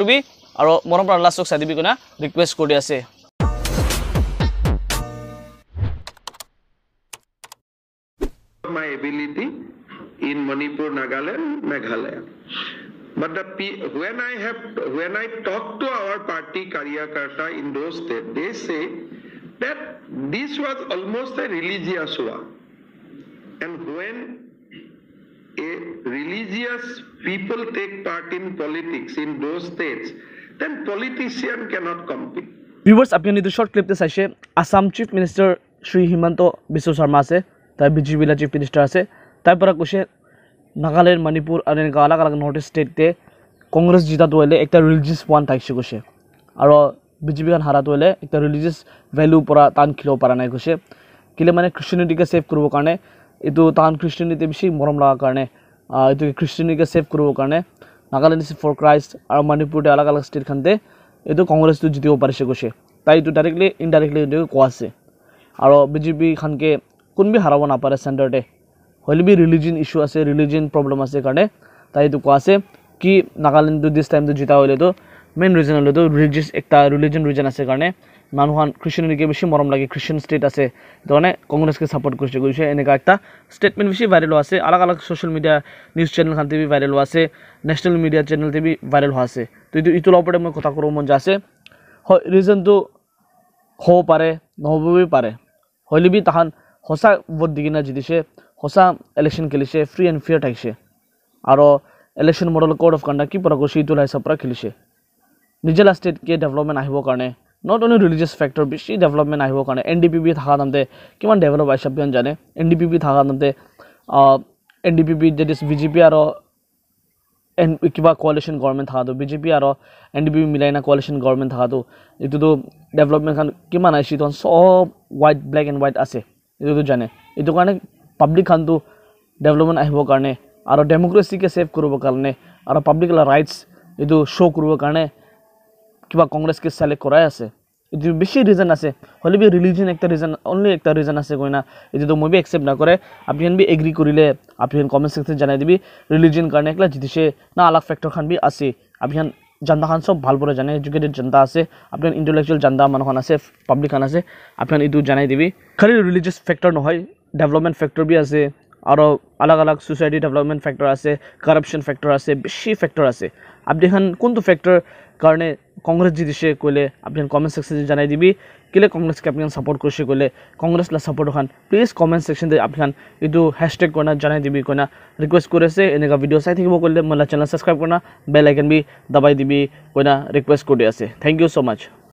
কৰিবি আৰু মৰম পৰা লাষ্টক চাই দিবি কইনা ৰিকুৱেষ্ট কৰি আছে my ability in Manipur, Nagaland, Meghalaya. But when I talk to our party Karyakarta in those states, they say that this was almost a religious war. And when a religious people take part in politics in those states, then politician cannot compete. Viewers, আপনি নিটো short ক্লিপতে চাইছে Assam chief minister Shri Himanta Biswa Sarma আছে তাই BJP লা chief minister আছে তাই পরা কৈছে নাগাল্যান্ড মণিপুর আর এনেকা আলাগ আলাগ নর্থ স্টেটতে কংগ্রেস জিতাতো হলে একটা রিলিজিয়াস পয়েন্ট থাকছে কৈছে আর বিজেপি খান হারাতো হলে একটা রিলিজিয়াস ভ্যালু পরা টান খিলো পারা নাই কৈছে কিলে মানে ক্রিশ্চিয়ানিটিকে সেভ করব কারণে এটো টান ক্রিশ্চিয়ানিটি বেশি মরম লাগা কারণে এটো ক্রিশ্চিয়ানিটিকে সেভ করব কারণে নাগাল্যান্ড ফর ক্রাইস্ট আর মণিপুরতে আলাগ আলাগ স্টেট খানতে এটো কংগ্রেস তো জিতিব পারিছে কৈছে তাই এটো ডাইরেক্টলি ইনডাইরেক্টলি এটো কোয়া আছে আর বিজেপি খানকে কোনবি হারাব না পারে সেন্টারতে হইলে বি রিলিজিয়ন ইস্যু আছে রিলিজিয়ন প্রবলেম আছে কারণে তাই এটো কোয়া আছে কি নাগাল্যান্ড তো দিস টাইম তো জিতা হইলে তো মেইন রিজন হলো তো রিলিজিয়াস একটা রিলিজিয়ন রিজন আছে কারণে মানুহান ক্রিশ্চিয়ানিটিকে বেশি মরম লাগে ক্রিশ্চিয়ান স্টেট আছে তো মানে কংগ্রেসকে সাপোর্ট করছে কইছে এনেকা একটা স্টেটমেন্ট বেশি ভাইরাল আছে আলাগ আলাগ সোশ্যাল মিডিয়া নিউজ চ্যানেল খানতে বি ভাইরাল আছে ন্যাশনাল মিডিয়া চ্যানেলতে বি ভাইরাল আছে তো ইটোর উপরে মই কথা করব মন যাচ্ছে রিজন তো হব পারে নহবই পারে হইলে বি তাহান হসা ভোট দিকিনা জিতিছে হসা ইলেকশন খেলিছে ফ্রি এন্ড ফেয়ার থাকছে আর election model code of conduct কি পরা করছে ইটোর হিসাব পৰা খেলিছে নিজেলা স্টেটকে ডেভেলপমেন্ট আহিব কাৰণে নট অনলি ৰিলিজিয়াস ফ্যাক্টৰ বেশি ডেভেলপমেন্ট আহিব কাৰণে এনডিপিপি থাকা নামতে কিমান ডেভেলপ আইছে আপুনি জানে এনডিপিপি থাকা নামতে এনডিপিপি দ্যাট ইজ বিজেপি আৰু কিবা কোয়ালিশন গভৰ্নমেন্ট থাকা তো বিজেপি আৰু এনডিপিপি মিলাইনা কোয়ালিশন গভর্নমেন্ট থাকা তো এটো তো ডেভেলপমেন্ট খান কিমান আইছে তো সব হোয়াইট ব্ল্যাক এন্ড হোয়াইট আছে এটো তো জানে এটো কাৰণে পাবলিক খান তো ডেভেলপমেন্ট আহিব কাৰণে আৰু ডেমোক্ৰেসিকে সেভ কৰিব কাৰণে আৰু পাবলিকল ৰাইটস এটো শো কৰিব কাৰণে কিবা কংগ্রেসকে সিলেক্ট করাই আছে এটো বেশি রিজন আছে হলে বি রিলিজিয়ন একটা রিজন অনলি একটা রিজন আছে কইনা এটো তো মই বি একসেপ্ট না করে আপনি বি এগ্রি করিলে আপনি কমেন্ট সেকশন জানাই দিবি রিলিজিয়ন কারণে একলা জিতিছে না আলাগ ফ্যাক্টর খান বি আছে আপনি জনতা খান সব ভাল করে জানে এডুকেটেড জনতা আছে আপনি ইন্টেলেকচুয়াল জনতা মানুহ আছে পাবলিক খান আছে আপনি এটো জানাই দিবি খালি রিলিজিয়াস ফ্যাক্টর নহয় ডেভেলপমেন্ট ফ্যাক্টর বি আছে আর আলাগ আলাগ সোসাইটি ডেভেলপমেন্ট ফ্যাক্টর আছে কারাপশন ফ্যাক্টর আছে বেশি ফ্যাক্টর আছে আপনি খান কোনটো ফ্যাক্টর কারণে কংগ্রেস জিতিছে কইলে আপনি কমেন্ট সেকশনে জানাই দিবি কিলে কংগ্রেসকে আপনি সাপোর্ট করছে কইলে কংগ্রেস লা সাপোর্ট খান প্লিজ কমেন্ট সেকশনে আপনি এটো হ্যাশট্যাগ কোনা জানাই দিবি কোনা রিকোয়েস্ট করেছে এনেকা ভিডিও চাই থাকিব কইলে মোলা চ্যানেল সাবস্ক্রাইব কোনা বেল আইকন বি দবাই দিবি কোনা রিকোয়েস্ট কৰি আছে থ্যাংক ইউ সো মাচ